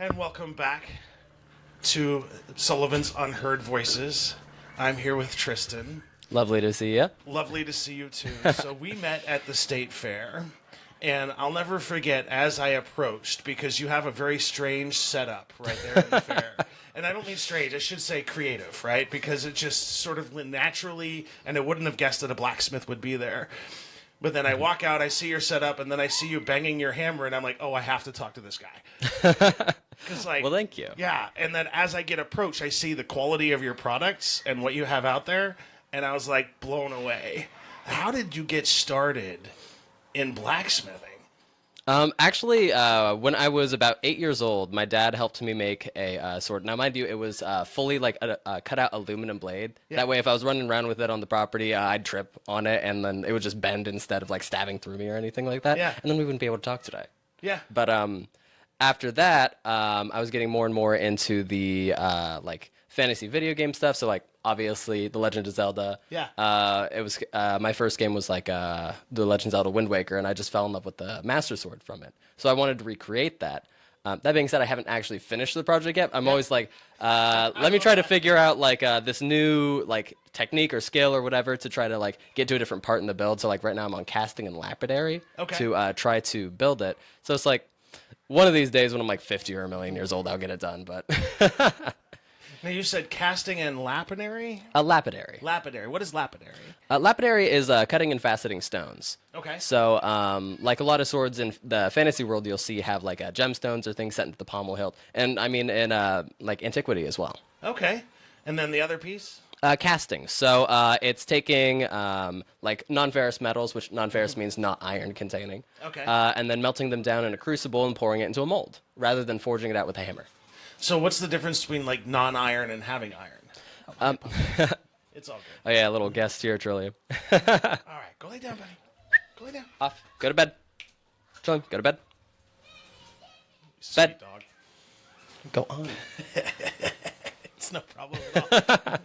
And welcome back to Sullivan's Unheard Voices. I'm here with Trystan. Lovely to see you. Lovely to see you too. So we met at the state fair, and I'll never forget as I approached, because you have a very strange setup right there in the fair. And I don't mean strange, I should say creative, right? Because it just sort of naturally, and I wouldn't have guessed that a blacksmith would be there. But then I walk out, I see your setup, and then I see you banging your hammer, and I'm like, oh, I have to talk to this guy. Like, well, thank you. Yeah, and then as I get approached, I see the quality of your products and what you have out there, and I was like blown away. How did you get started in blacksmithing? Actually, when I was about 8 years old, my dad helped me make a sword. Now, mind you, it was fully like a cut-out aluminum blade. Yeah. That way, if I was running around with it on the property, I'd trip on it, and then it would just bend instead of like stabbing through me or anything like that. Yeah. And then we wouldn't be able to talk today. Yeah. But after that, I was getting more and more into the like fantasy video game stuff. So like obviously The Legend of Zelda. Yeah. It was my first game was like The Legend of Zelda Wind Waker, and I just fell in love with the Master Sword from it. So I wanted to recreate that. That being said, I haven't actually finished the project yet. I'm always like, let me try to figure out like this new like technique or skill or whatever to try to like get to a different part in the build. So like right now I'm on casting and lapidary to try to build it. So it's like one of these days when I'm like 50 or a million years old, I'll get it done. But now you said casting and lapidary? Lapidary. Lapidary. What is lapidary? Lapidary is cutting and faceting stones. Okay. So, like a lot of swords in the fantasy world, you'll see have like gemstones or things set into the pommel hilt, and I mean in like antiquity as well. Okay. And then the other piece? Casting. So it's taking like non-ferrous metals, which non-ferrous means not iron containing. Okay. And then melting them down in a crucible and pouring it into a mold, rather than forging it out with a hammer. So what's the difference between like non-iron and having iron? It's all good. Oh yeah, a little guest here, Trillium. All right, go lay down, buddy. Go lay down. Off. Go to bed. Trillium, go to bed. Sweet Bed. dog. Go on. It's no problem at all.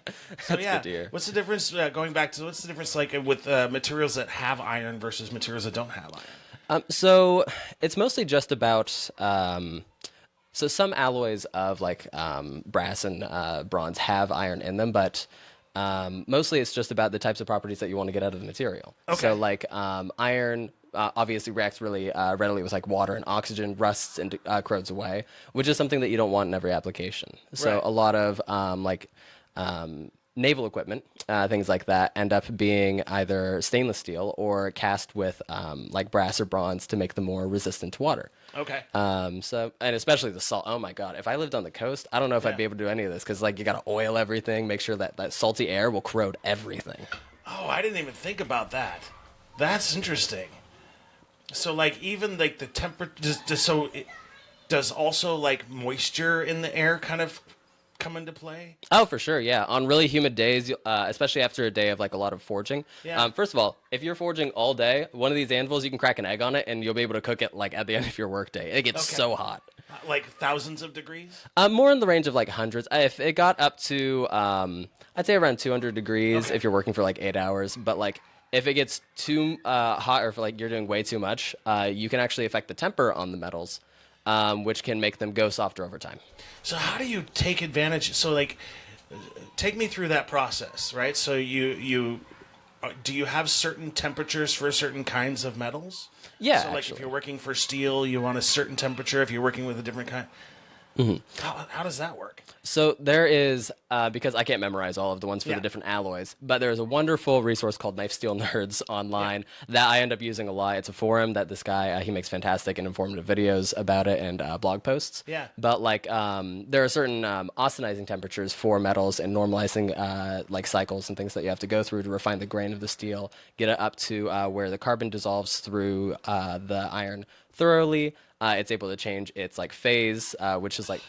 So yeah, good to hear. what's the difference? Going back to what's the difference like with materials that have iron versus materials that don't have iron? So it's mostly just about so some alloys of like brass and bronze have iron in them, but mostly it's just about the types of properties that you want to get out of the material. Okay. So like iron obviously reacts really readily with like water and oxygen, rusts and corrodes away, which is something that you don't want in every application. So Right. a lot of naval equipment, things like that, end up being either stainless steel or cast with like brass or bronze to make them more resistant to water. Okay. So, and especially the salt. Oh my God. If I lived on the coast, I don't know if I'd be able to do any of this because like you got to oil everything, make sure that that salty air will corrode everything. Oh, I didn't even think about that. That's interesting. So like even like the temperature, does also like moisture in the air kind of come into play? Oh, for sure, yeah. On really humid days, especially after a day of like a lot of forging. Yeah. First of all, if you're forging all day, one of these anvils, you can crack an egg on it, and you'll be able to cook it like at the end of your workday. It gets so hot. Like thousands of degrees? More in the range of like hundreds. If it got up to, I'd say around 200 degrees if you're working for like 8 hours. But like if it gets too hot or if like you're doing way too much, you can actually affect the temper on the metals, which can make them go softer over time. So how do you take advantage? So like, take me through that process, right? So you do you have certain temperatures for certain kinds of metals? Yeah. So like actually. if you're working for steel, you want a certain temperature. If you're working with a different kind, how does that work? So there is, because I can't memorize all of the ones for the different alloys, but there's a wonderful resource called Knife Steel Nerds online that I end up using a lot. It's a forum that this guy, he makes fantastic and informative videos about it and blog posts. Yeah. But like, there are certain austenizing temperatures for metals and normalizing like cycles and things that you have to go through to refine the grain of the steel, get it up to where the carbon dissolves through the iron thoroughly. It's able to change its like phase, which is like,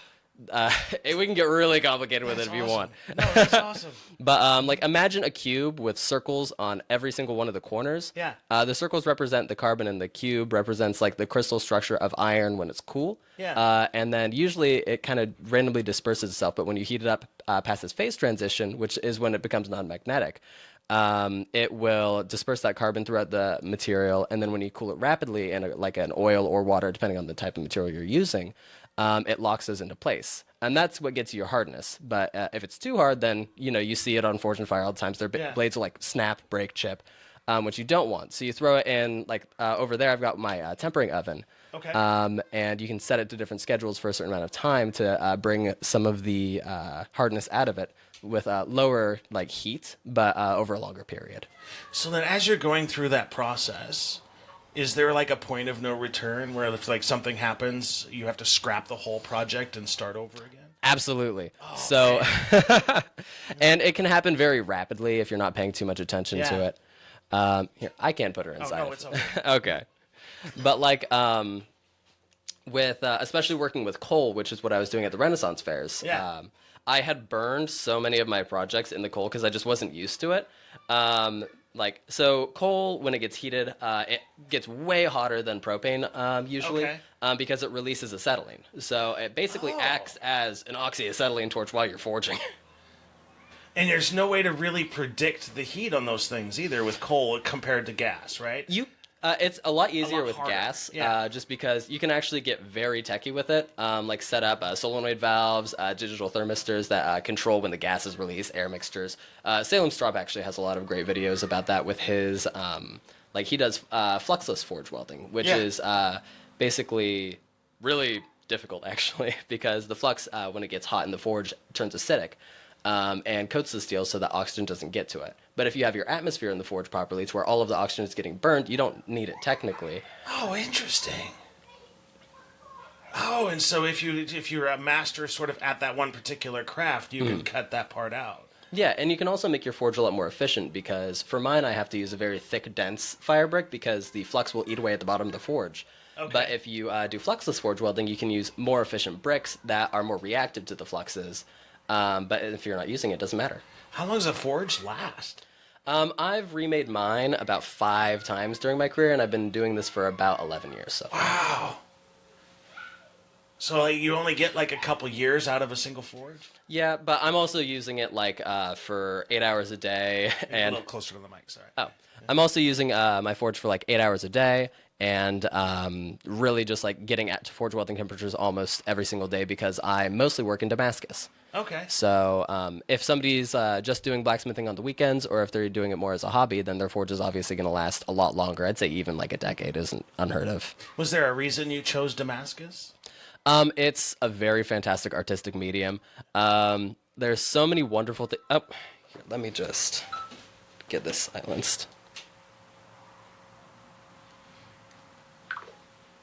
we can get really complicated with it if you want. No, that's awesome. But like imagine a cube with circles on every single one of the corners. Yeah. The circles represent the carbon and the cube represents like the crystal structure of iron when it's cool. Yeah. And then usually it kind of randomly disperses itself, but when you heat it up past its phase transition, which is when it becomes non-magnetic, it will disperse that carbon throughout the material, and then when you cool it rapidly in like an oil or water, depending on the type of material you're using, it locks those into place. And that's what gets you your hardness. But if it's too hard, then, you see it on Forge and Fire all the time. So their blades will like snap, break, chip, which you don't want. So you throw it in, like over there, I've got my tempering oven. Okay. And you can set it to different schedules for a certain amount of time to bring some of the hardness out of it with lower like heat, but over a longer period. So then as you're going through that process, is there like a point of no return where if like something happens, you have to scrap the whole project and start over again? Absolutely. And it can happen very rapidly if you're not paying too much attention to it. Here, I can't put her inside. Oh, no, it's okay. Okay. But like with especially working with coal, which is what I was doing at the Renaissance fairs. Yeah. I had burned so many of my projects in the coal because I just wasn't used to it. So coal, when it gets heated, it gets way hotter than propane usually because it releases acetylene. So it basically acts as an oxyacetylene torch while you're forging. And there's no way to really predict the heat on those things either with coal compared to gas, right? It's a lot easier with harder. gas, Yeah. just because you can actually get very techy with it, like set up solenoid valves, digital thermistors that control when the gas is released, air mixtures. Salem Straub actually has a lot of great videos about that with his, he does fluxless forge welding, which is basically really difficult actually, because the flux, when it gets hot in the forge, turns acidic. And coats the steel so that oxygen doesn't get to it. But if you have your atmosphere in the forge properly to where all of the oxygen is getting burned, you don't need it technically. Oh, interesting. Oh, and so if you're a master sort of at that one particular craft, you can cut that part out. Yeah, and you can also make your forge a lot more efficient because for mine I have to use a very thick, dense fire brick because the flux will eat away at the bottom of the forge. Okay. But if you do fluxless forge welding, you can use more efficient bricks that are more reactive to the fluxes. But if you're not using it, it doesn't matter. How long does a forge last? I've remade mine about 5 times during my career, and I've been doing this for about 11 years. So. Wow. So you only get like a couple years out of a single forge? Yeah, but I'm also using it for 8 hours a day. A little closer to the mic, sorry. Oh, I'm also using my forge for like 8 hours a day. And really just like getting at forge welding temperatures almost every single day because I mostly work in Damascus. Okay. So if somebody's just doing blacksmithing on the weekends or if they're doing it more as a hobby, then their forge is obviously going to last a lot longer. I'd say even like a decade isn't unheard of. Was there a reason you chose Damascus? It's a very fantastic artistic medium. There's so many wonderful things. Oh, here, let me just get this silenced.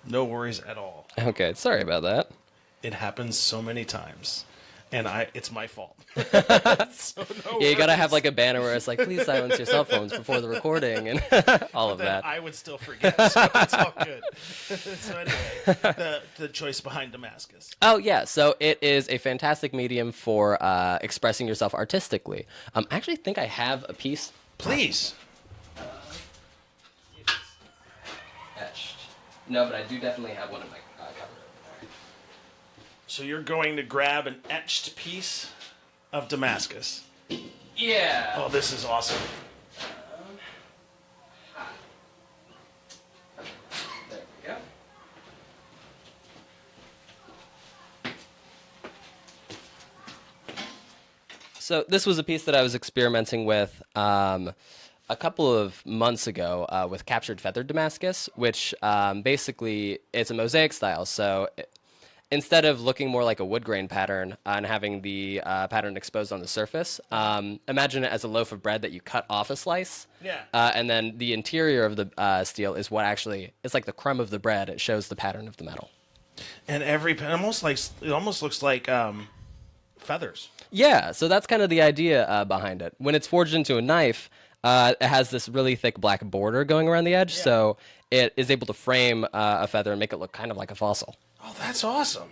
No worries at all. Okay, sorry about that. It happens so many times, and it's my fault. So yeah, you gotta have like a banner where it's like, please silence your cell phones before the recording and all of that. I would still forget, so it's all good. So anyway, the choice behind Damascus. Oh yeah, so it is a fantastic medium for expressing yourself artistically. I actually think I have a piece. Please. Etched. No, but I do definitely have one in my cupboard. So you're going to grab an etched piece of Damascus. Yeah. Oh, this is awesome. There we go. So this was a piece that I was experimenting with a couple of months ago with captured feathered Damascus, which basically it's a mosaic style. So instead of looking more like a wood grain pattern and having the pattern exposed on the surface, imagine it as a loaf of bread that you cut off a slice. Yeah. And then the interior of the steel is what actually, it's like the crumb of the bread. It shows the pattern of the metal. And it almost looks like feathers. Yeah, so that's kind of the idea behind it. When it's forged into a knife, it has this really thick black border going around the edge, so it is able to frame a feather and make it look kind of like a fossil. Oh, that's awesome.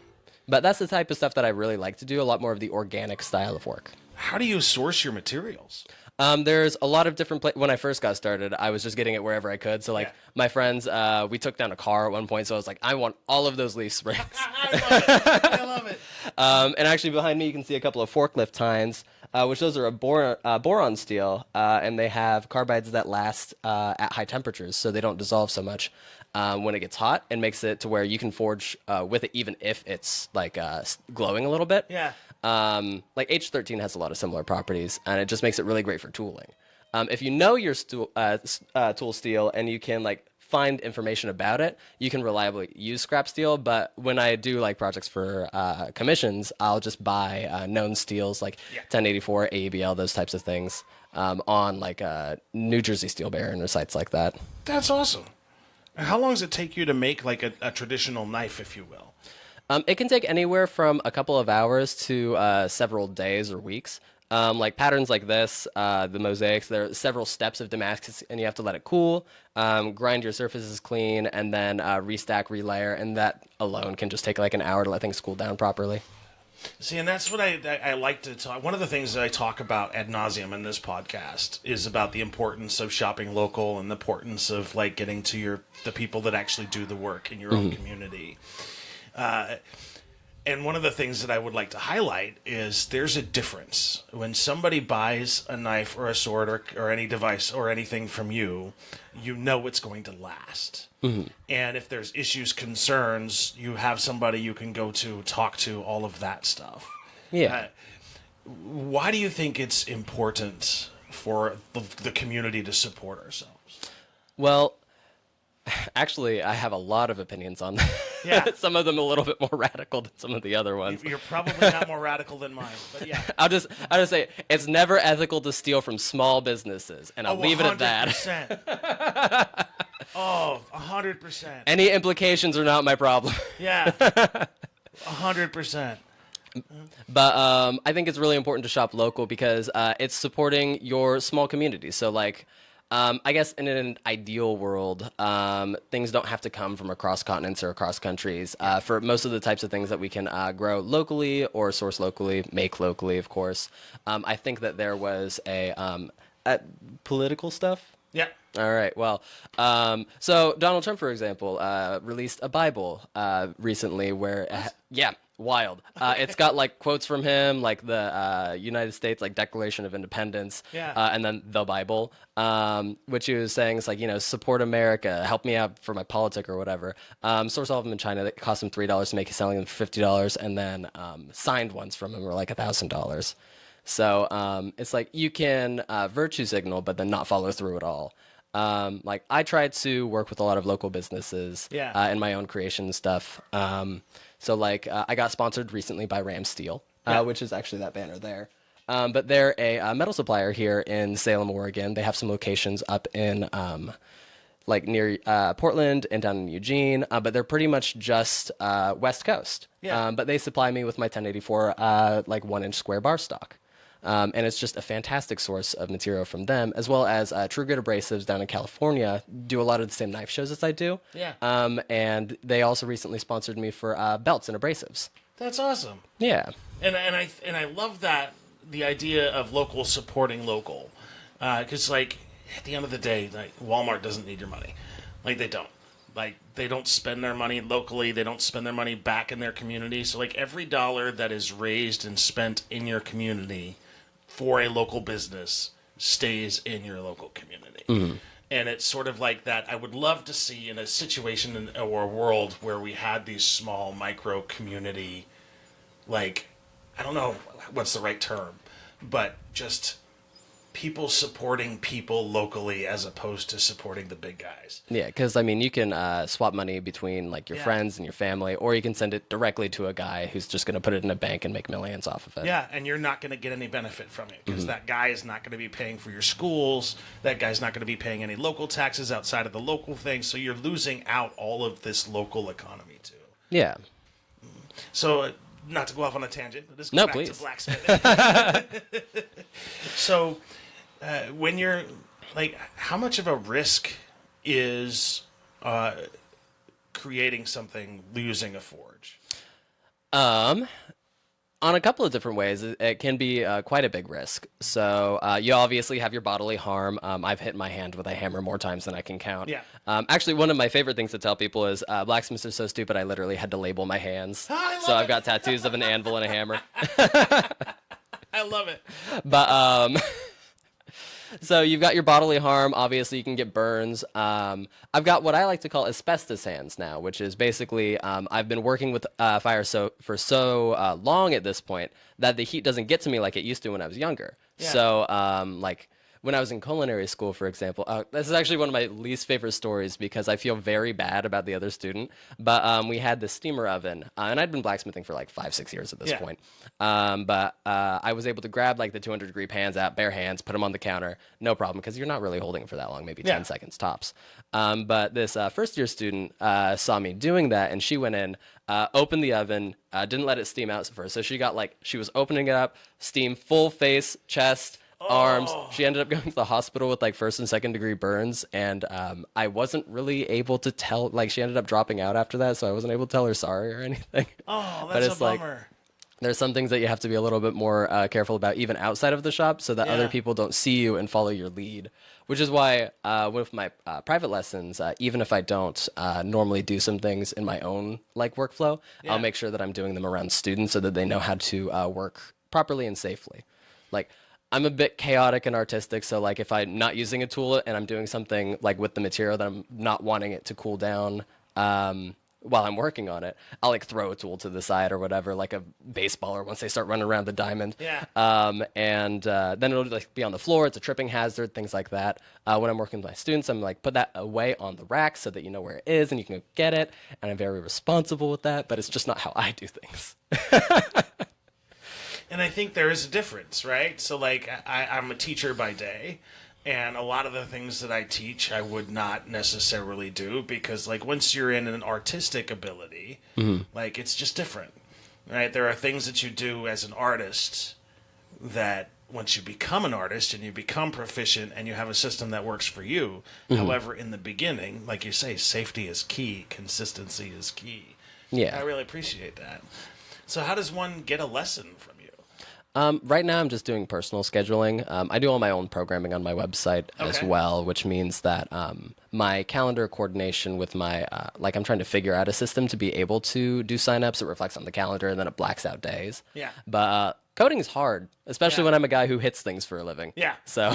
But that's the type of stuff that I really like to do, a lot more of the organic style of work. How do you source your materials? There's a lot of different places. When I first got started, I was just getting it wherever I could. So, my friends, we took down a car at one point, so I was like, I want all of those leaf springs. I love it. And actually, behind me, you can see a couple of forklift tines, which those are a boron steel, and they have carbides that last at high temperatures, so they don't dissolve so much. when it gets hot, and makes it to where you can forge with it even if it's like glowing a little bit. Yeah. Like H13 has a lot of similar properties, and it just makes it really great for tooling. If you know your tool steel and you can like find information about it, you can reliably use scrap steel. But when I do like projects for commissions, I'll just buy known steels like 1084, AEBL, those types of things on like New Jersey Steel Baron or sites like that. That's awesome. And how long does it take you to make like a traditional knife, if you will? It can take anywhere from a couple of hours to several days or weeks. Like patterns like this, the mosaics, there are several steps of Damascus, and you have to let it cool, grind your surfaces clean, and then restack, relayer, and that alone can just take like an hour to let things cool down properly. See, and that's what I like to talk. One of the things that I talk about ad nauseum in this podcast is about the importance of shopping local and the importance of like getting to the people that actually do the work in your own community. And one of the things that I would like to highlight is there's a difference. When somebody buys a knife or a sword or any device or anything from you, you know it's going to last. Mm-hmm. And if there's issues, concerns, you have somebody you can go to, talk to, all of that stuff. Yeah. Why do you think it's important for the community to support ourselves? Well, actually, I have a lot of opinions on that. Yeah. Some of them a little bit more radical than some of the other ones. You're probably not more radical than mine, but yeah. I'll just say it's never ethical to steal from small businesses, and I'll leave it at that. 100%. Oh, 100%. Any implications are not my problem. Yeah. 100%. But I think it's really important to shop local because it's supporting your small community. So like, I guess in an ideal world, things don't have to come from across continents or across countries. For most of the types of things that we can grow locally or source locally, make locally, of course. I think that there was a political stuff. Yeah. All right. Well, so Donald Trump, for example, released a Bible recently where, wild. It's got like quotes from him, like the United States like Declaration of Independence, and then the Bible, which he was saying is like, support America, help me out for my politic or whatever. Source all of them in China that cost him $3 to make, he's selling them for $50, and then signed ones from him were like $1,000. So it's like you can virtue signal, but then not follow through at all. Like I tried to work with a lot of local businesses in my own creation stuff. So like I got sponsored recently by Ram Steel, which is actually that banner there. But they're a metal supplier here in Salem, Oregon. They have some locations up in like near Portland and down in Eugene, but they're pretty much just West Coast. Yeah. But they supply me with my 1084 like 1-inch square bar stock. And it's just a fantastic source of material from them, as well as True Grit Abrasives down in California do a lot of the same knife shows as I do. Yeah. And they also recently sponsored me for belts and abrasives. That's awesome. Yeah. And I love that, the idea of local supporting local, because like at the end of the day, like Walmart doesn't need your money, like they don't. Like, they don't spend their money locally. They don't spend their money back in their community. So, like, every dollar that is raised and spent in your community for a local business stays in your local community. Mm-hmm. And it's sort of like that. I would love to see in a situation or a world where we had these small micro community, like, I don't know what's the right term, but just people supporting people locally as opposed to supporting the big guys. Yeah, because, I mean, you can swap money between, like, your friends and your family, or you can send it directly to a guy who's just going to put it in a bank and make millions off of it. Yeah, and you're not going to get any benefit from it, because that guy is not going to be paying for your schools. That guy's not going to be paying any local taxes outside of the local thing, so you're losing out all of this local economy, too. Yeah. So, not to go off on a tangent, but let's go back to blacksmithing. So, when you're, like, how much of a risk is creating something using a forge? On a couple of different ways, it can be quite a big risk. So you obviously have your bodily harm. I've hit my hand with a hammer more times than I can count. Yeah. Actually, one of my favorite things to tell people is blacksmiths are so stupid I literally had to label my hands. So I've got tattoos of an anvil and a hammer. I love it. But So you've got your bodily harm. Obviously, you can get burns. I've got what I like to call asbestos hands now, which is basically I've been working with fire for so long at this point that the heat doesn't get to me like it used to when I was younger. Yeah. So like when I was in culinary school, for example, this is actually one of my least favorite stories because I feel very bad about the other student. But we had this steamer oven, and I'd been blacksmithing for like 5-6 years at this point. But I was able to grab like the 200-degree pans out, bare hands, put them on the counter, no problem, because you're not really holding it for that long, maybe 10 seconds tops. But this first-year student saw me doing that, and she went in, opened the oven, didn't let it steam out first. So she was opening it up, steam full face, chest, arms. She ended up going to the hospital with like 1st and 2nd degree burns, and I wasn't really able to tell. Like, she ended up dropping out after that, so I wasn't able to tell her sorry or anything. Oh, But that's it's a like, bummer. there's some things that you have to be a little bit more careful about, even outside of the shop, so that other people don't see you and follow your lead. Which is why with my private lessons, even if I don't normally do some things in my own like workflow, I'll make sure that I'm doing them around students so that they know how to work properly and safely. Like, I'm a bit chaotic and artistic, so like if I'm not using a tool and I'm doing something like with the material that I'm not wanting it to cool down while I'm working on it, I'll like throw a tool to the side or whatever, like a baseballer once they start running around the diamond. And then it'll like be on the floor. It's a tripping hazard, things like that. When I'm working with my students, I'm like, put that away on the rack so that you know where it is and you can go get it. And I'm very responsible with that, but it's just not how I do things. And I think there is a difference, right? So, like, I'm a teacher by day, and a lot of the things that I teach I would not necessarily do because, like, once you're in an artistic ability, like, it's just different, right? There are things that you do as an artist that once you become an artist and you become proficient and you have a system that works for you, however, in the beginning, like you say, safety is key, consistency is key. Yeah. I really appreciate that. So how does one get a lesson from you? Right now, I'm just doing personal scheduling. I do all my own programming on my website as well, which means that my calendar coordination with my, like I'm trying to figure out a system to be able to do signups. It reflects on the calendar and then it blacks out days. Yeah. But coding is hard, especially when I'm a guy who hits things for a living. Yeah. So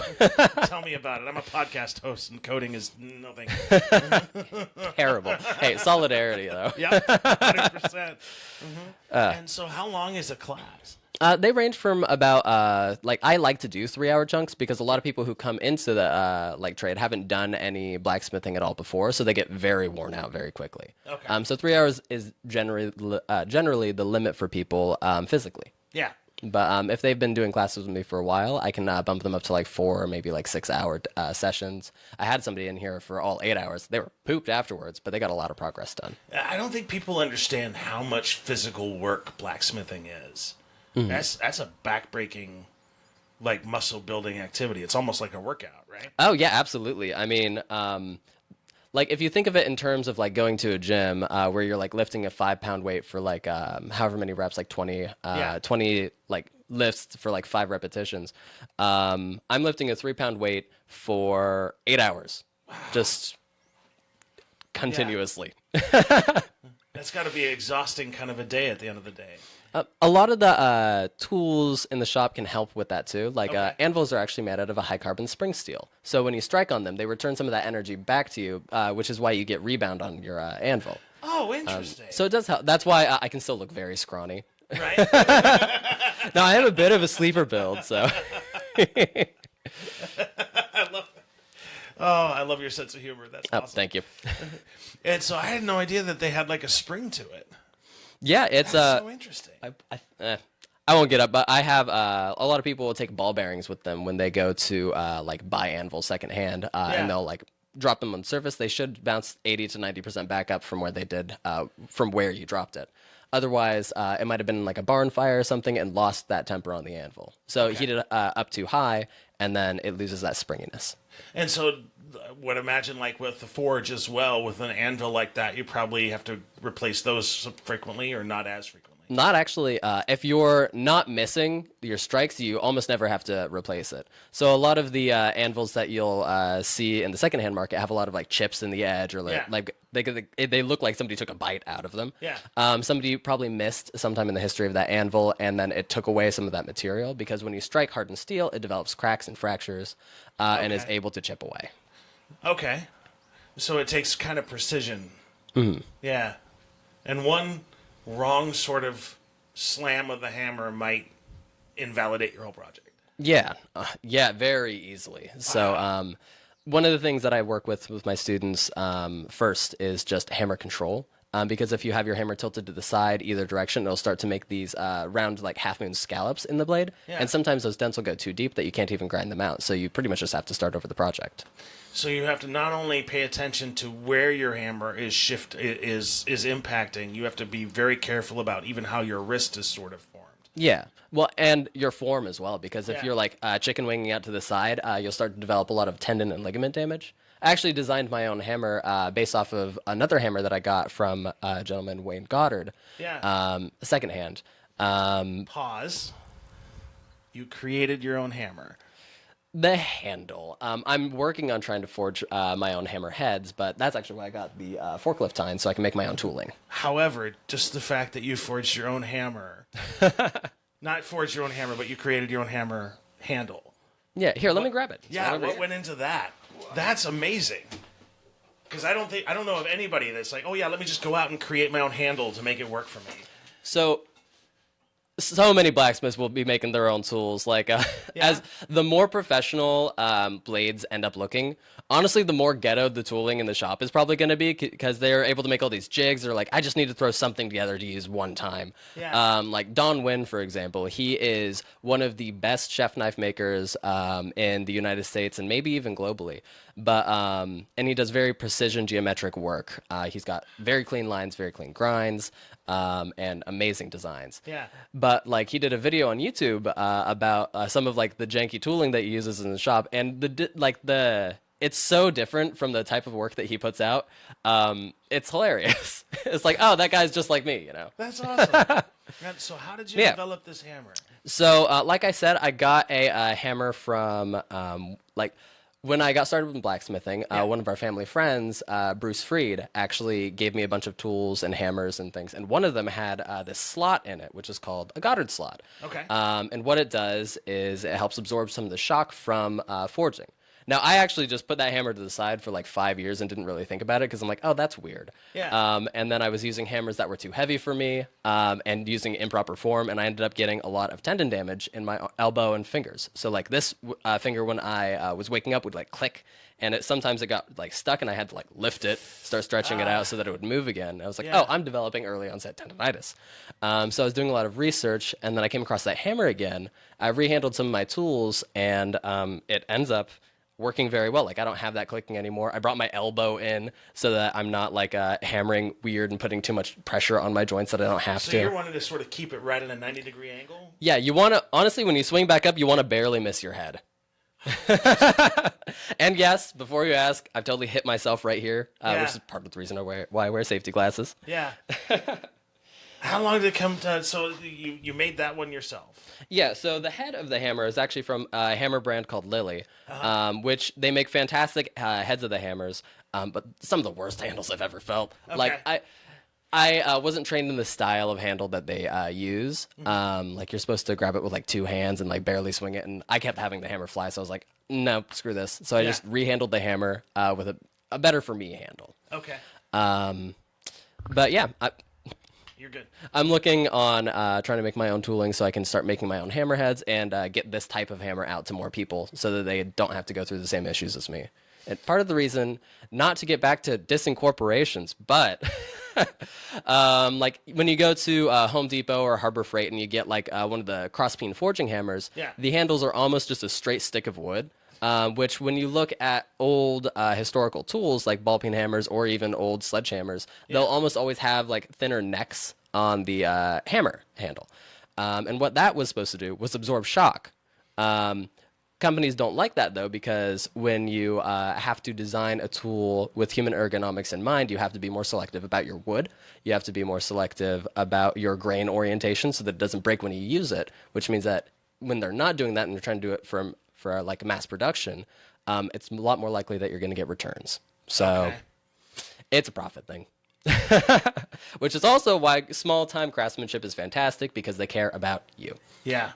Tell me about it. I'm a podcast host and coding is nothing. terrible. Hey, solidarity though. Yeah, 100%. And so how long is a class? They range from about like I like to do 3-hour chunks because a lot of people who come into the like trade haven't done any blacksmithing at all before, so they get very worn out very quickly. Okay. So 3 hours is generally the limit for people physically. Yeah. But if they've been doing classes with me for a while, I can bump them up to like 4 or maybe like 6-hour sessions. I had somebody in here for all 8 hours. They were pooped afterwards, but they got a lot of progress done. I don't think people understand how much physical work blacksmithing is. That's a back-breaking, like, muscle-building activity. It's almost like a workout, right? Oh, yeah, absolutely. I mean, like, if you think of it in terms of, like, going to a gym where you're, like, lifting a 5-pound weight for, like, however many reps, like 20, 20, like, lifts for, like, 5 repetitions, I'm lifting a 3-pound weight for 8 hours. Wow. Just continuously. That's got to be exhausting kind of a day at the end of the day. A lot of the tools in the shop can help with that too. Like anvils are actually made out of a high carbon spring steel. So when you strike on them, they return some of that energy back to you, which is why you get rebound on your anvil. Oh, interesting. So it does help. That's why I can still look very scrawny. Right? Now I have a bit of a sleeper build, so. I love your sense of humor. That's awesome. Thank you. And so I had no idea that they had like a spring to it. Yeah, it's That's so interesting. I won't get up, but I have a lot of people will take ball bearings with them when they go to like buy anvils secondhand, and they'll like drop them on the surface. They should bounce 80 to 90% back up from where they did from where you dropped it. Otherwise, it might have been like a barn fire or something and lost that temper on the anvil. So heat it up too high, and then it loses that springiness. And so would imagine like with the forge as well, with an anvil like that, you probably have to replace those frequently or not as frequently. Not actually. If you're not missing your strikes, you almost never have to replace it. So a lot of the anvils that you'll see in the secondhand market have a lot of like chips in the edge, or like they look like somebody took a bite out of them. Yeah. Somebody probably missed sometime in the history of that anvil, and then it took away some of that material because when you strike hardened steel, it develops cracks and fractures, and is able to chip away. Okay. So it takes kind of precision. Mm-hmm. Yeah. And one wrong sort of slam of the hammer might invalidate your whole project. Yeah, very easily. So one of the things that I work with my students first is just hammer control. Because if you have your hammer tilted to the side, either direction, it'll start to make these round, like half-moon scallops in the blade. Yeah. And sometimes those dents will go too deep that you can't even grind them out. So you pretty much just have to start over the project. So you have to not only pay attention to where your hammer is impacting, you have to be very careful about even how your wrist is sort of formed. Yeah. Well, and your form as well, because if Yeah. you're like chicken winging out to the side, you'll start to develop a lot of tendon and ligament damage. I actually designed my own hammer based off of another hammer that I got from a gentleman, Wayne Goddard. Yeah. Secondhand. Pause. You created your own hammer. The handle. I'm working on trying to forge my own hammer heads, but that's actually why I got the forklift tine, so I can make my own tooling. However, just the fact that you forged your own hammer, not forged your own hammer, but you created your own hammer handle. Yeah, here, let me grab it. Yeah, what went into that? That's amazing. Because I don't know of anybody that's like, oh yeah, let me just go out and create my own handle to make it work for me. So many blacksmiths will be making their own tools. Like, as the more professional blades end up looking, honestly, the more ghetto the tooling in the shop is probably going to be because they're able to make all these jigs. They're like, I just need to throw something together to use one time. Yeah. Like Don Wynn, for example, he is one of the best chef knife makers in the United States and maybe even globally. But and he does very precision geometric work. He's got very clean lines, very clean grinds, and amazing designs. Yeah. But like he did a video on YouTube about some of like the janky tooling that he uses in the shop, and it's so different from the type of work that he puts out. It's hilarious. It's like, oh, that guy's just like me, you know. That's awesome. So how did you develop this hammer? So like I said, I got a hammer from when I got started with blacksmithing, one of our family friends, Bruce Freed, actually gave me a bunch of tools and hammers and things. And one of them had this slot in it, which is called a Goddard slot. Okay. And what it does is it helps absorb some of the shock from forging. Now, I actually just put that hammer to the side for like 5 years and didn't really think about it because I'm like, oh, that's weird. Yeah. And then I was using hammers that were too heavy for me and using improper form, and I ended up getting a lot of tendon damage in my elbow and fingers. So like this finger, when I was waking up, would like click, and sometimes it got like stuck, and I had to like lift it, start stretching it out so that it would move again. I was like, oh, I'm developing early onset tendonitis. So I was doing a lot of research, and then I came across that hammer again. I rehandled some of my tools, and it ends up working very well. Like I don't have that clicking anymore. I brought my elbow in so that I'm not like hammering weird and putting too much pressure on my joints that I don't have to. So you're wanting to sort of keep it right at a 90-degree angle? Yeah, you want to, honestly, when you swing back up, you want to barely miss your head. And yes, before you ask, I've totally hit myself right here, which is part of the reason why I wear safety glasses. Yeah. How long did it come to, so you made that one yourself? Yeah, so the head of the hammer is actually from a hammer brand called Lily, which they make fantastic heads of the hammers, but some of the worst handles I've ever felt. Okay. Like, I wasn't trained in the style of handle that they use. Like, you're supposed to grab it with, like, 2 hands and, like, barely swing it, and I kept having the hammer fly, so I was like, no, screw this. So I just rehandled the hammer with a better-for-me handle. Okay. But, yeah, You're good. I'm looking on trying to make my own tooling so I can start making my own hammerheads and get this type of hammer out to more people so that they don't have to go through the same issues as me. And part of the reason, not to get back to dissing corporations, but like when you go to Home Depot or Harbor Freight and you get like one of the cross-peen forging hammers, the handles are almost just a straight stick of wood. Which when you look at old historical tools like ball peen hammers or even old sledgehammers, they'll almost always have like thinner necks on the hammer handle. And what that was supposed to do was absorb shock. Companies don't like that though, because when you have to design a tool with human ergonomics in mind, you have to be more selective about your wood. You have to be more selective about your grain orientation so that it doesn't break when you use it, which means that when they're not doing that and they're trying to do it for like mass production, it's a lot more likely that you're going to get returns. So It's a profit thing. Which is also why small-time craftsmanship is fantastic, because they care about you. Yeah.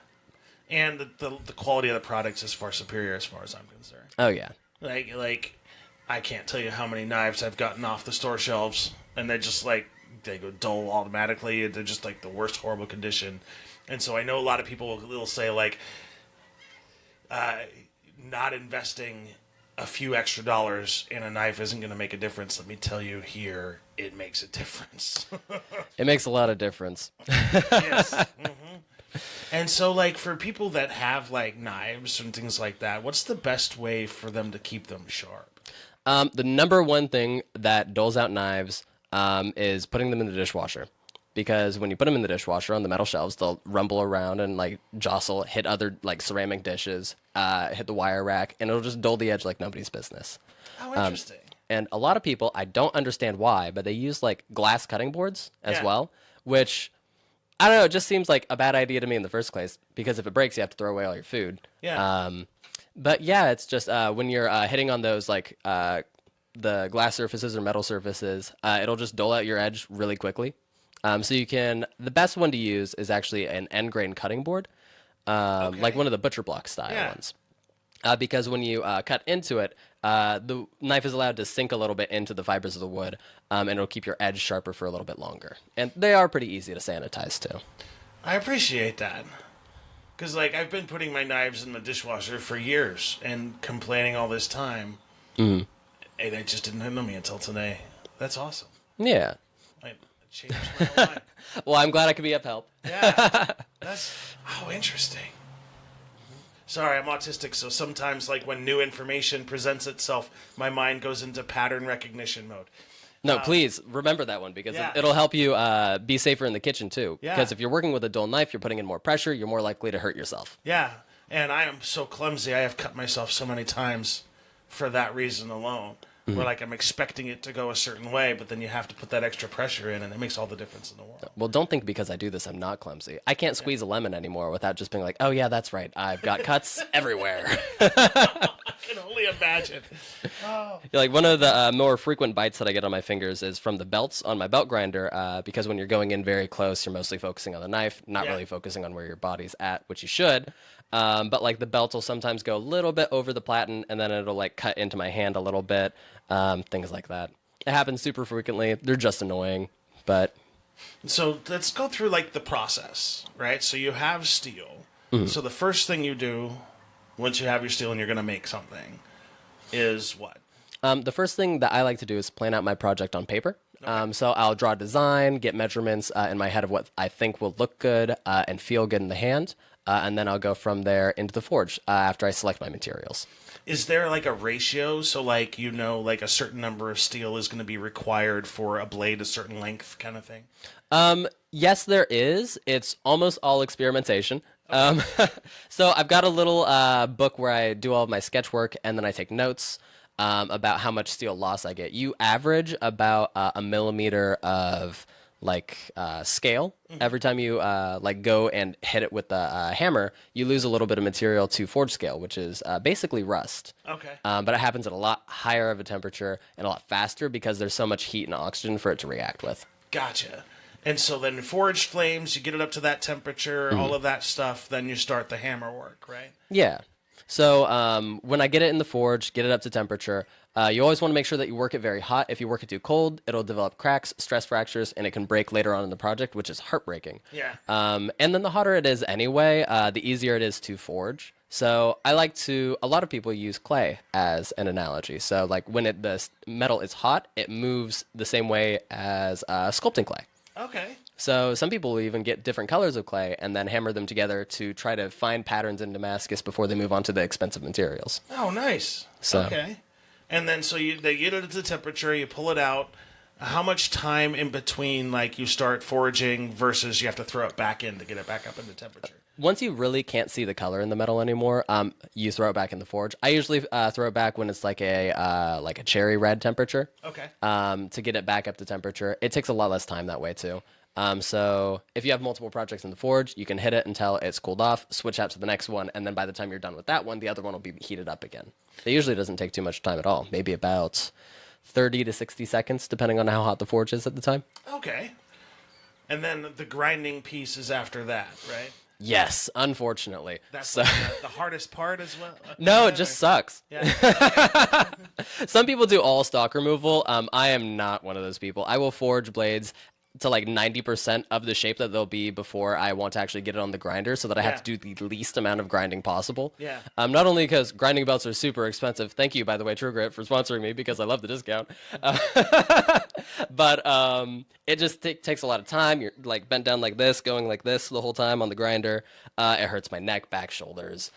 And the quality of the products is far superior as far as I'm concerned. Oh, yeah. Like I can't tell you how many knives I've gotten off the store shelves, and they're just like, they go dull automatically. They're just like the worst horrible condition. And so I know a lot of people will say, like, not investing a few extra dollars in a knife isn't going to make a difference. Let me tell you here, it makes a difference. It makes a lot of difference. Yes. Mm-hmm. And so, like, for people that have, like, knives and things like that, what's the best way for them to keep them sharp? The number one thing that doles out knives is putting them in the dishwasher. Because when you put them in the dishwasher on the metal shelves, they'll rumble around and, like, jostle, hit other, like, ceramic dishes, hit the wire rack, and it'll just dull the edge like nobody's business. Oh, interesting. And a lot of people, I don't understand why, but they use, like, glass cutting boards as well, which, I don't know, it just seems like a bad idea to me in the first place, because if it breaks, you have to throw away all your food. Yeah. But, yeah, it's just when you're hitting on those, like, the glass surfaces or metal surfaces, it'll just dull out your edge really quickly. So you can, the best one to use is actually an end grain cutting board, like one of the butcher block style ones. Because when you cut into it, the knife is allowed to sink a little bit into the fibers of the wood, and it'll keep your edge sharper for a little bit longer. And they are pretty easy to sanitize too. I appreciate that. Because, like, I've been putting my knives in the dishwasher for years and complaining all this time. Mm-hmm. And it just didn't hit on me until today. That's awesome. Yeah. It changed my whole life. Well, I'm glad I could be of help. Yeah. That's, interesting. Sorry, I'm autistic, so sometimes, like, when new information presents itself, my mind goes into pattern recognition mode. No, please remember that one, because it'll help you be safer in the kitchen too. Yeah. Because if you're working with a dull knife, you're putting in more pressure, you're more likely to hurt yourself. Yeah, and I am so clumsy. I have cut myself so many times for that reason alone. Where, like, I'm expecting it to go a certain way, but then you have to put that extra pressure in, and it makes all the difference in the world. Well, don't think because I do this, I'm not clumsy. I can't squeeze a lemon anymore without just being like, oh, yeah, that's right. I've got cuts everywhere. I can only imagine. Oh. Like, one of the more frequent bites that I get on my fingers is from the belts on my belt grinder, because when you're going in very close, you're mostly focusing on the knife, not really focusing on where your body's at, which you should. But, like, the belt will sometimes go a little bit over the platen, and then it'll, like, cut into my hand a little bit, things like that. It happens super frequently. They're just annoying, but... So let's go through, like, the process, right? So you have steel. Mm-hmm. So the first thing you do once you have your steel and you're going to make something is what? The first thing that I like to do is plan out my project on paper. Okay. So I'll draw a design, get measurements in my head of what I think will look good and feel good in the hand. And then I'll go from there into the forge after I select my materials. Is there, like, a ratio? So, like, like, a certain number of steel is going to be required for a blade a certain length kind of thing? Yes, there is. It's almost all experimentation. Okay. So I've got a little book where I do all of my sketch work, and then I take notes about how much steel loss I get. You average about a millimeter of... like scale. Every time you like go and hit it with the hammer, you lose a little bit of material to forge scale, which is basically rust. Okay. But it happens at a lot higher of a temperature and a lot faster because there's so much heat and oxygen for it to react with. Gotcha. And so then forged flames, you get it up to that temperature, all of that stuff, then you start the hammer work, right? Yeah. So when I get it in the forge, get it up to temperature, you always want to make sure that you work it very hot. If you work it too cold, it'll develop cracks, stress fractures, and it can break later on in the project, which is heartbreaking. Yeah. And then the hotter it is anyway, the easier it is to forge. So I like to, a lot of people use clay as an analogy. So, like, when the metal is hot, it moves the same way as sculpting clay. Okay. So some people will even get different colors of clay and then hammer them together to try to find patterns in Damascus before they move on to the expensive materials. Oh, nice. So. Okay. And then so they get it at the temperature, you pull it out. How much time in between, like, you start foraging versus you have to throw it back in to get it back up into temperature? Once you really can't see the color in the metal anymore, you throw it back in the forge. I usually throw it back when it's like a cherry red temperature. Okay. To get it back up to temperature. It takes a lot less time that way too. So if you have multiple projects in the forge, you can hit it until it's cooled off, switch out to the next one, and then by the time you're done with that one, the other one will be heated up again. It usually doesn't take too much time at all. Maybe about 30 to 60 seconds, depending on how hot the forge is at the time. Okay. And then the grinding piece is after that, right? Yes, unfortunately. That's So, like the hardest part as well? no, it just sucks. Yeah. Some people do all stock removal. I am not one of those people. I will forge blades to like 90% of the shape that they'll be before I want to actually get it on the grinder, so that I have to do the least amount of grinding possible. Yeah. Not only because grinding belts are super expensive. Thank you, by the way, True Grit, for sponsoring me, because I love the discount. But it just takes a lot of time. You're like bent down like this, going like this the whole time on the grinder. It hurts my neck, back, shoulders.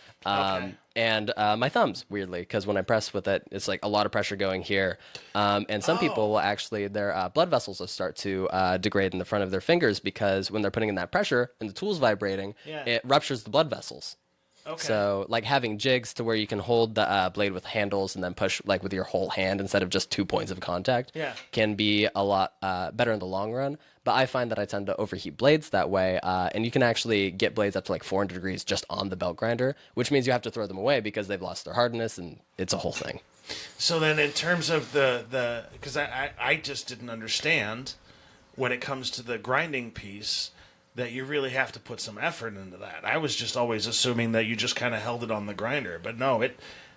And my thumbs, weirdly, because when I press with it, it's like a lot of pressure going here. And some people will actually, their blood vessels will start to degrade in the front of their fingers, because when they're putting in that pressure and the tool's vibrating, it ruptures the blood vessels. Okay. So like having jigs to where you can hold the blade with handles and then push like with your whole hand instead of just 2 points of contact can be a lot better in the long run. But I find that I tend to overheat blades that way, and you can actually get blades up to like 400 degrees just on the belt grinder, which means you have to throw them away because they've lost their hardness, and it's a whole thing. So then in terms of because I just didn't understand when it comes to the grinding piece that you really have to put some effort into that. I was just always assuming that you just kind of held it on the grinder, but no,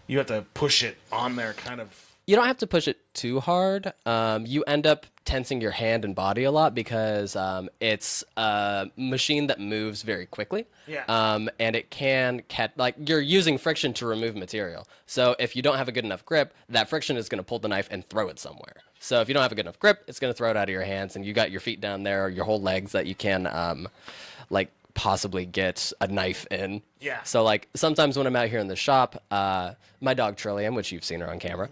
you have to push it on there kind of. You don't have to push it too hard. You end up tensing your hand and body a lot because it's a machine that moves very quickly. Yeah. And it can catch, like, you're using friction to remove material. So if you don't have a good enough grip, that friction is going to pull the knife and throw it somewhere. So if you don't have a good enough grip, it's going to throw it out of your hands, and you got your feet down there or your whole legs that you can, like, possibly get a knife in. Yeah. So like sometimes when I'm out here in the shop, my dog Trillium, which you've seen her on camera,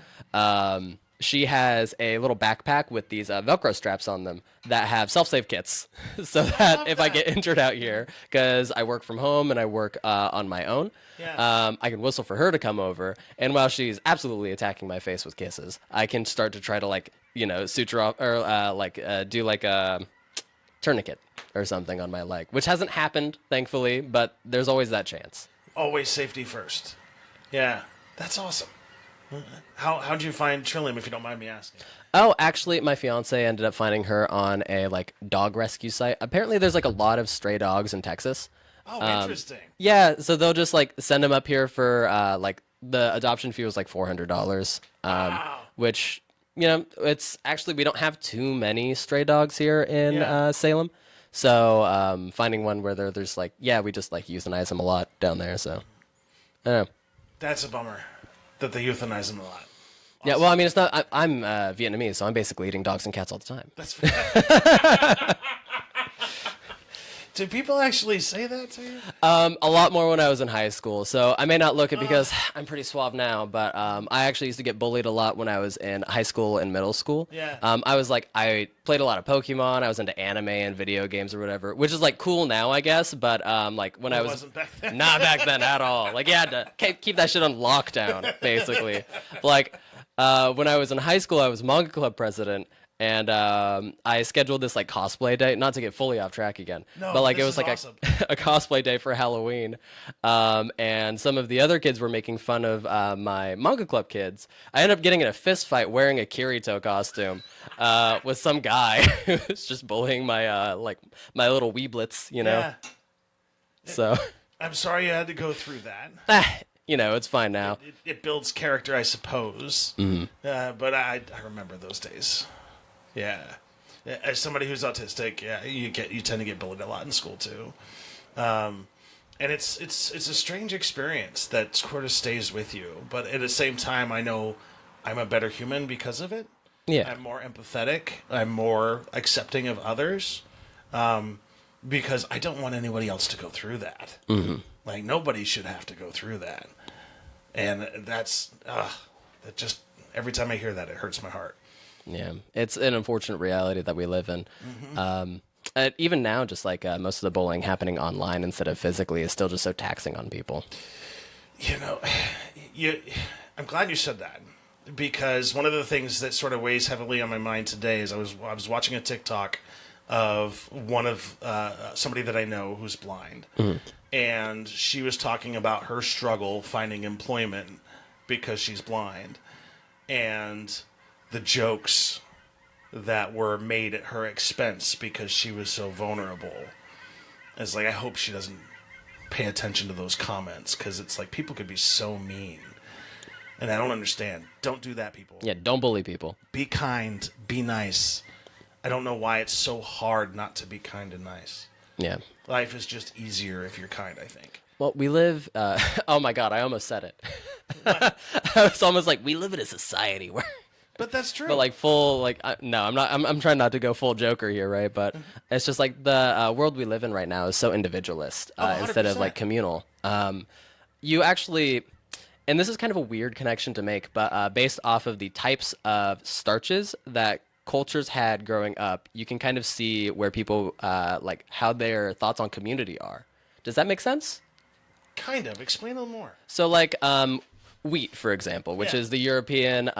she has a little backpack with these Velcro straps on them that have self-save kits, so that if I get injured out here, because I work from home and I work on my own, I can whistle for her to come over, and while she's absolutely attacking my face with kisses, I can start to try to, like, you know, suture off or do like a tourniquet or something on my leg, which hasn't happened, thankfully, but there's always that chance. Always safety first. Yeah, that's awesome. How'd you find Trillium, if you don't mind me asking? Oh, actually, my fiance ended up finding her on a like dog rescue site. Apparently, there's like a lot of stray dogs in Texas. Oh, interesting. Yeah, so they'll just like send them up here for like the adoption fee was like $400, Wow. which, you know, it's actually, we don't have too many stray dogs here in Salem. So finding one where there's like, we just like euthanize them a lot down there. So I don't know. That's a bummer that they euthanize them a lot. Awesome. Yeah, well, I mean, it's not. I'm Vietnamese, so I'm basically eating dogs and cats all the time. That's Do people actually say that to you? A lot more when I was in high school. So I may not look it because I'm pretty suave now, but I actually used to get bullied a lot when I was in high school and middle school. Yeah. I played a lot of Pokemon. I was into anime and video games or whatever, which is like cool now, I guess. But like when I was wasn't back then. not back then at all. Like you had to keep that shit on lockdown, basically. But, like when I was in high school, I was manga club president. And I scheduled this like cosplay day, not to get fully off track again, but like it was like awesome. a cosplay day for Halloween. And some of the other kids were making fun of my manga club kids. I ended up getting in a fist fight wearing a Kirito costume with some guy who was just bullying my like my little weeblets, you know. Yeah. So I'm sorry you had to go through that. you know, it's fine now. It builds character, I suppose. Mm-hmm. But I remember those days. Yeah, as somebody who's autistic, you tend to get bullied a lot in school too, and it's a strange experience that sort of stays with you. But at the same time, I know I'm a better human because of it. Yeah, I'm more empathetic. I'm more accepting of others, because I don't want anybody else to go through that. Mm-hmm. Like nobody should have to go through that, and that just every time I hear that, it hurts my heart. Yeah, it's an unfortunate reality that we live in. Mm-hmm. Even now, just like most of the bullying happening online instead of physically is still just so taxing on people. You know, I'm glad you said that, because one of the things that sort of weighs heavily on my mind today is I was watching a TikTok of one of somebody that I know who's blind, and she was talking about her struggle finding employment because she's blind, and the jokes that were made at her expense because she was so vulnerable. It's like, I hope she doesn't pay attention to those comments, because it's like people could be so mean. And I don't understand. Don't do that, people. Yeah, don't bully people. Be kind. Be nice. I don't know why it's so hard not to be kind and nice. Yeah. Life is just easier if you're kind, I think. Well, we live. Oh my God, I almost said it. It's almost like we live in a society where. But that's true. But like full, like no, I'm not. I'm trying not to go full Joker here, right? But it's just like the world we live in right now is so individualist instead of like communal. You actually, and this is kind of a weird connection to make, but based off of the types of starches that cultures had growing up, you can kind of see where people like how their thoughts on community are. Does that make sense? Kind of. Explain a little more. So like wheat, for example, which Yeah. is the European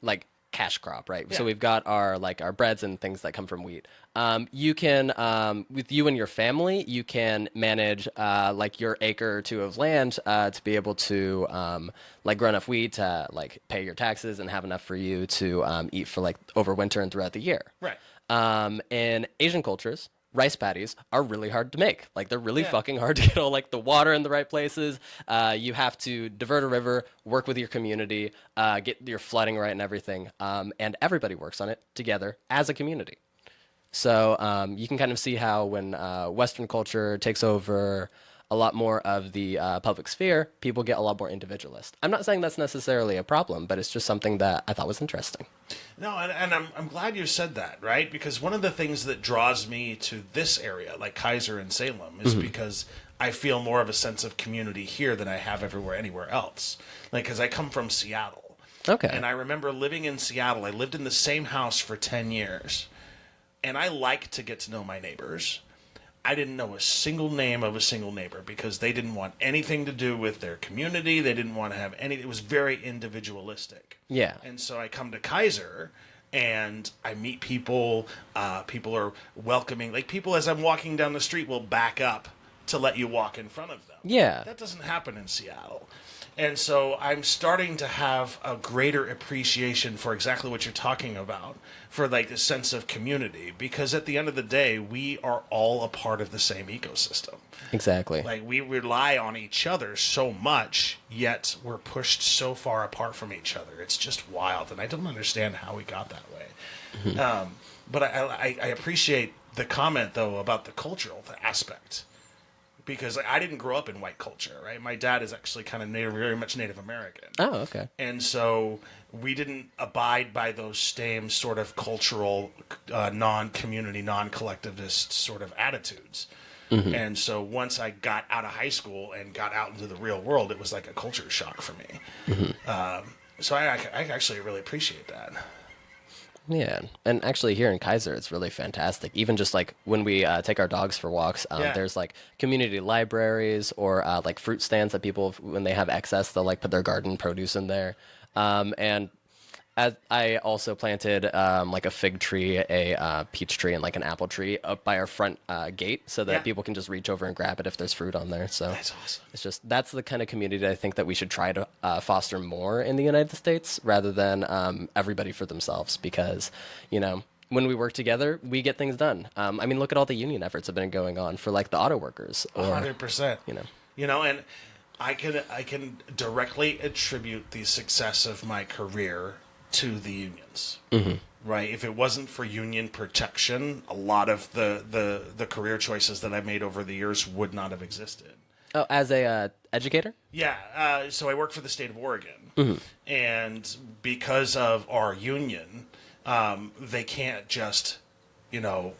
like cash crop, right? Yeah. So we've got our like our breads and things that come from wheat. You can with you and your family, you can manage like your acre or two of land to be able to like grow enough wheat to like pay your taxes and have enough for you to eat for like over winter and throughout the year. Right. In Asian cultures, rice paddies are really hard to make. Like they're really fucking hard to get all like the water in the right places. You have to divert a river, work with your community, get your flooding right and everything. And everybody works on it together as a community. So you can kind of see how when Western culture takes over a lot more of the public sphere, people get a lot more individualist. I'm not saying that's necessarily a problem, but it's just something that I thought was interesting. No, and I'm glad you said that, right? Because one of the things that draws me to this area, like Kaiser and Salem, is because I feel more of a sense of community here than I have anywhere else. Like, because I come from Seattle. Okay. And I remember living in Seattle. I lived in the same house for 10 years. And I like to get to know my neighbors. I didn't know a single name of a single neighbor because they didn't want anything to do with their community. They didn't want to have any. It was very individualistic. Yeah. And so I come to Kaiser and I meet people. People are welcoming. Like people, as I'm walking down the street, will back up to let you walk in front of them. Yeah. That doesn't happen in Seattle. And so I'm starting to have a greater appreciation for exactly what you're talking about, for like the sense of community, because at the end of the day, we are all a part of the same ecosystem. Exactly. Like we rely on each other so much, yet we're pushed so far apart from each other. It's just wild, and I don't understand how we got that way. But I appreciate the comment, though, about the cultural aspect. Because I didn't grow up in white culture, right? My dad is actually kind of very much Native American. Oh, okay. And so we didn't abide by those same sort of cultural, non-community, non-collectivist sort of attitudes. And so once I got out of high school and got out into the real world, it was like a culture shock for me. So I actually really appreciate that. Yeah, and actually here in Kaiser, it's really fantastic. Even just like when we take our dogs for walks, there's like community libraries or like fruit stands that people, when they have excess, they'll like put their garden produce in there. And I also planted like a fig tree, a peach tree, and like an apple tree up by our front gate so that people can just reach over and grab it if there's fruit on there. So That's awesome. it's just, that's the kind of community I think that we should try to foster more in the United States rather than everybody for themselves, because, you know, when we work together, we get things done. I mean, look at all the union efforts that have been going on for like the auto workers. Or, 100%. You know, And I can directly attribute the success of my career to the unions. Right? If it wasn't for union protection, a lot of the career choices that I made over the years would not have existed. Oh, as a educator? Yeah. So I work for the state of Oregon. And because of our union, they can't just, you know,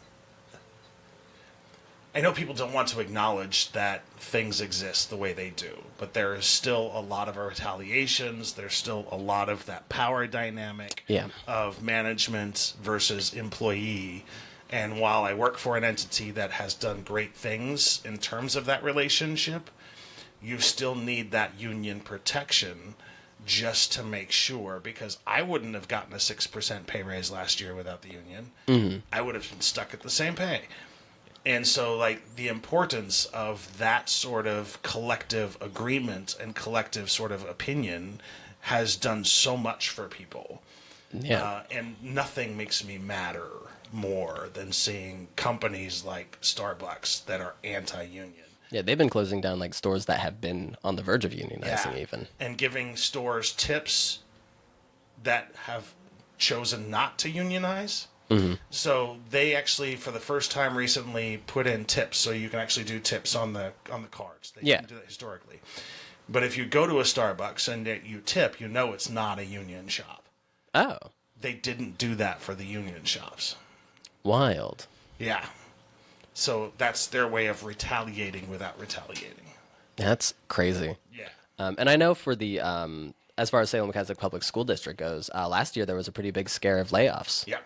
I know people don't want to acknowledge that things exist the way they do, but there is still a lot of retaliations. There's still a lot of that power dynamic of management versus employee. And while I work for an entity that has done great things in terms of that relationship, you still need that union protection just to make sure, because I wouldn't have gotten a 6% pay raise last year without the union. I would have been stuck at the same pay. And so, like, the importance of that sort of collective agreement and collective sort of opinion has done so much for people. Yeah. And nothing makes me madder more than seeing companies like Starbucks that are anti-union. Yeah, they've been closing down like stores that have been on the verge of unionizing Yeah. even. And giving stores tips that have chosen not to unionize. So they actually, for the first time recently, put in tips, so you can actually do tips on the cards. They didn't do that historically. But if you go to a Starbucks and you tip, you know it's not a union shop. Oh, They didn't do that for the union shops. wild. Yeah. So that's their way of retaliating without retaliating. That's crazy. Yeah. And I know for the, as far as Salem Catholic Public School District goes, last year there was a pretty big scare of layoffs. Yeah.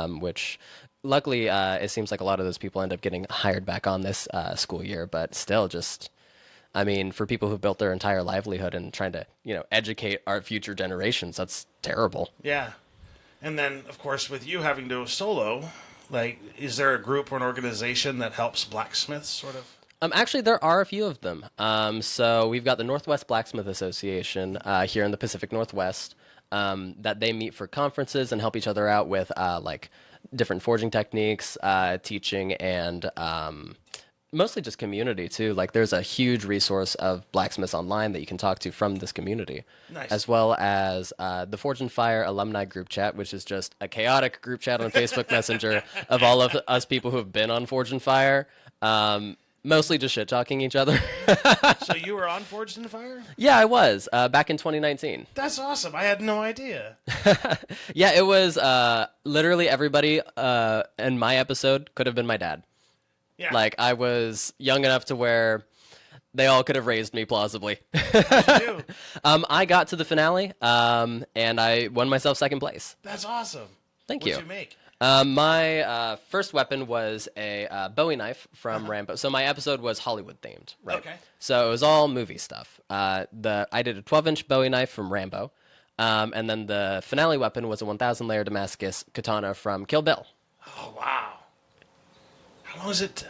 Which luckily it seems like a lot of those people end up getting hired back on this school year, but still just, I mean, for people who built their entire livelihood and trying to, educate our future generations, that's terrible. Yeah. And then, of course, with you having to go solo, like, is there a group or an organization that helps blacksmiths, sort of? Actually, there are a few of them. So we've got the Northwest Blacksmith Association here in the Pacific Northwest that they meet for conferences and help each other out with like different forging techniques, teaching, and mostly just community too. Like there's a huge resource of blacksmiths online that you can talk to from this community. Nice. As well as the Forge and Fire alumni group chat, which is just a chaotic group chat on Facebook Messenger of all of us people who have been on Forge and Fire. Mostly just shit-talking each other. So you were on Forged in Fire? Yeah, I was, back in 2019. That's awesome. I had no idea. Yeah, it was literally everybody in my episode could have been my dad. Yeah. Like, I was young enough to where they all could have raised me plausibly. How'd you do? I got to the finale, and I won myself second place. That's awesome. Thank What'd you. you make? My first weapon was a Bowie knife from Rambo. So my episode was Hollywood themed, right? Okay. So it was all movie stuff. I did a 12-inch Bowie knife from Rambo, and then the finale weapon was a 1,000 layer Damascus katana from Kill Bill. Oh, wow. How long was it?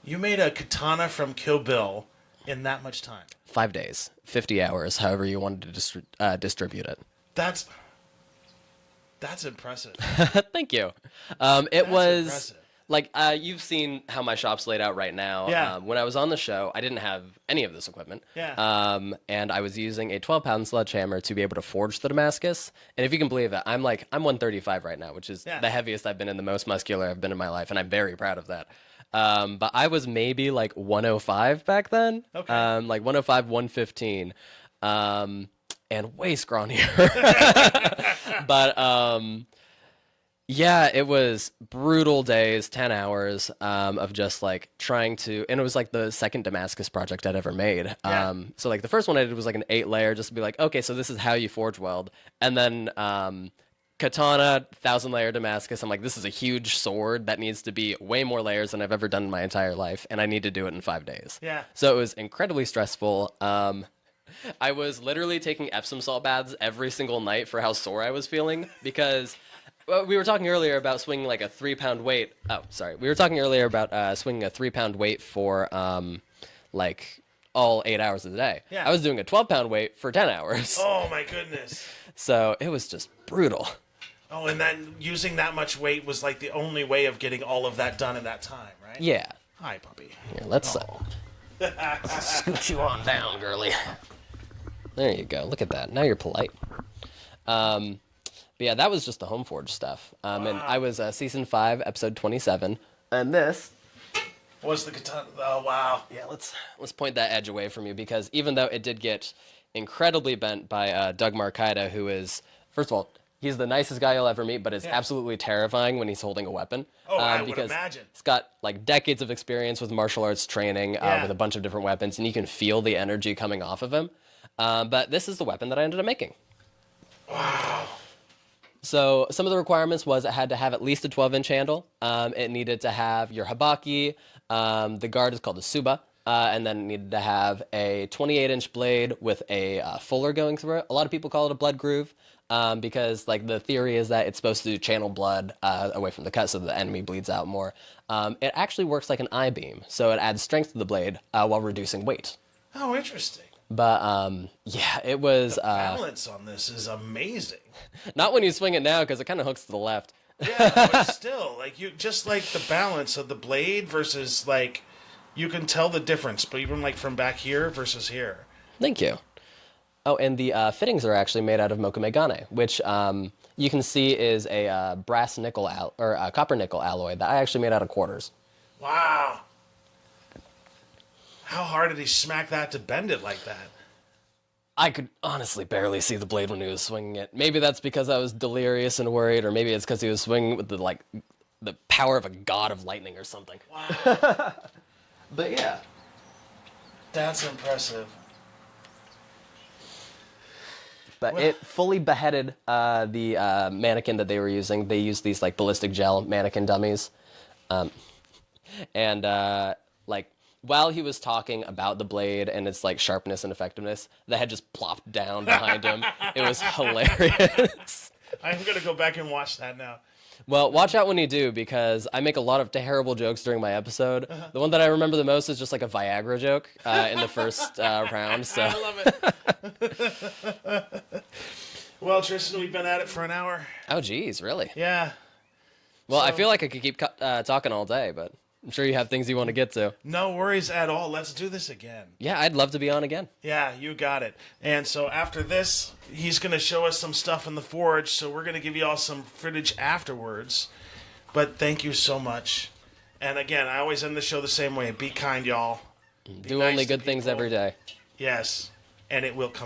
You made a katana from Kill Bill in that much time? 5 days, 50 hours, however you wanted to distribute it. That's impressive. Thank you. It was impressive. like you've seen how my shop's laid out right now. Yeah. When I was on the show, I didn't have any of this equipment. Yeah. And I was using a 12-pound sledgehammer to be able to forge the Damascus. And if you can believe it, I'm 135 right now, which is the heaviest I've been and the most muscular I've been in my life, and I'm very proud of that. But I was maybe 105 back then. Okay. 105, 115. And way scrawnier. But yeah, it was brutal days, 10 hours of just trying to, and it was the second Damascus project I'd ever made. Yeah. So the first one I did was an 8-layer, just to be okay, so this is how you forge weld. And then katana, 1,000-layer Damascus. I'm this is a huge sword that needs to be way more layers than I've ever done in my entire life, and I need to do it in 5 days. Yeah. So it was incredibly stressful. I was literally taking Epsom salt baths every single night for how sore I was feeling because we were talking earlier about swinging a 3-pound weight. Oh, sorry. We were talking earlier about swinging a 3-pound weight for all 8 hours of the day. Yeah. I was doing a 12-pound weight for 10 hours. Oh, my goodness. So it was just brutal. Oh, and then using that much weight was the only way of getting all of that done in that time, right? Yeah. Hi, puppy. Here, let's scoot you on down, girly. There you go. Look at that. Now you're polite. But yeah, that was just the home forge stuff. And I was season 5, episode 27. And this Was the katana? Oh, wow. Yeah, let's point that edge away from you because even though it did get incredibly bent by Doug Marcaida, who is, first of all, he's the nicest guy you'll ever meet, but is absolutely terrifying when he's holding a weapon. Oh, I would because imagine. He's got decades of experience with martial arts training with a bunch of different weapons, and you can feel the energy coming off of him. But this is the weapon that I ended up making. Wow. So some of the requirements was it had to have at least a 12-inch handle. It needed to have your habaki. The guard is called a suba. And then it needed to have a 28-inch blade with a fuller going through it. A lot of people call it a blood groove because the theory is that it's supposed to channel blood away from the cut so the enemy bleeds out more. It actually works like an I-beam, so it adds strength to the blade while reducing weight. Oh, interesting. But yeah, it was Balance on this is amazing. not when you swing it now because it kind of hooks to the left. Yeah, but still, like you just like the balance of the blade versus like you can tell the difference, but even like from back here versus here. Thank you. Oh, and the fittings are actually made out of mokumegane, which you can see is a brass nickel or a copper nickel alloy that I actually made out of quarters. Wow. How hard did he smack that to bend it like that? I could honestly barely see the blade when he was swinging it. Maybe that's because I was delirious and worried, or maybe it's because he was swinging with the power of a god of lightning or something. Wow. But yeah. That's impressive. But it fully beheaded the mannequin that they were using. They used these like ballistic gel mannequin dummies, and like while he was talking about the blade and its like sharpness and effectiveness, the head just plopped down behind him. It was hilarious. I'm gonna go back and watch that now. Well, watch out when you do, because I make a lot of terrible jokes during my episode. The one that I remember the most is just like a Viagra joke in the first round. So. I love it. Well, Trystan, we've been at it for an hour. Oh, geez, really? Yeah. Well, I feel like I could keep talking all day, but I'm sure you have things you want to get to. No worries at all. Let's do this again. Yeah, I'd love to be on again. Yeah, you got it. And so after this, he's going to show us some stuff in the forge, so we're going to give you all some footage afterwards. But thank you so much. And again, I always end the show the same way. Be kind, y'all. Do only good things every day. Yes, and it will come.